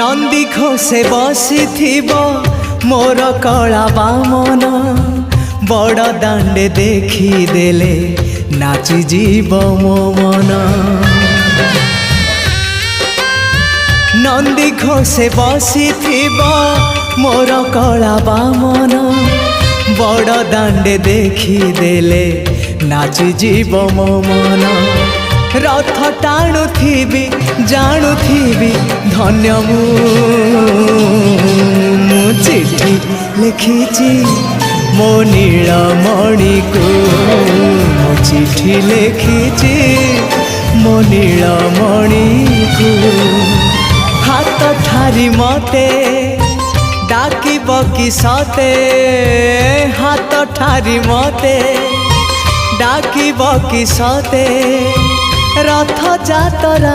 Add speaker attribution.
Speaker 1: नंदी घोषे बसी मोर कला बामन बड़ दांडे देखी देले नाची जीव मो मन। नंदी घोषे बसी मोर कला बामन बड़ दांडे देखी देले नाची जीव मो मन। रथ टाणुथिबी जाणुथिबी धन्य मु चिठी लिखिची मो नीलमणि को मो चिठी लिखिची मो नीलमणि को। हाथ ठारी मते डाकिब कि सते हाथ ठारी मते डाकिब कि सते रथ जातरा।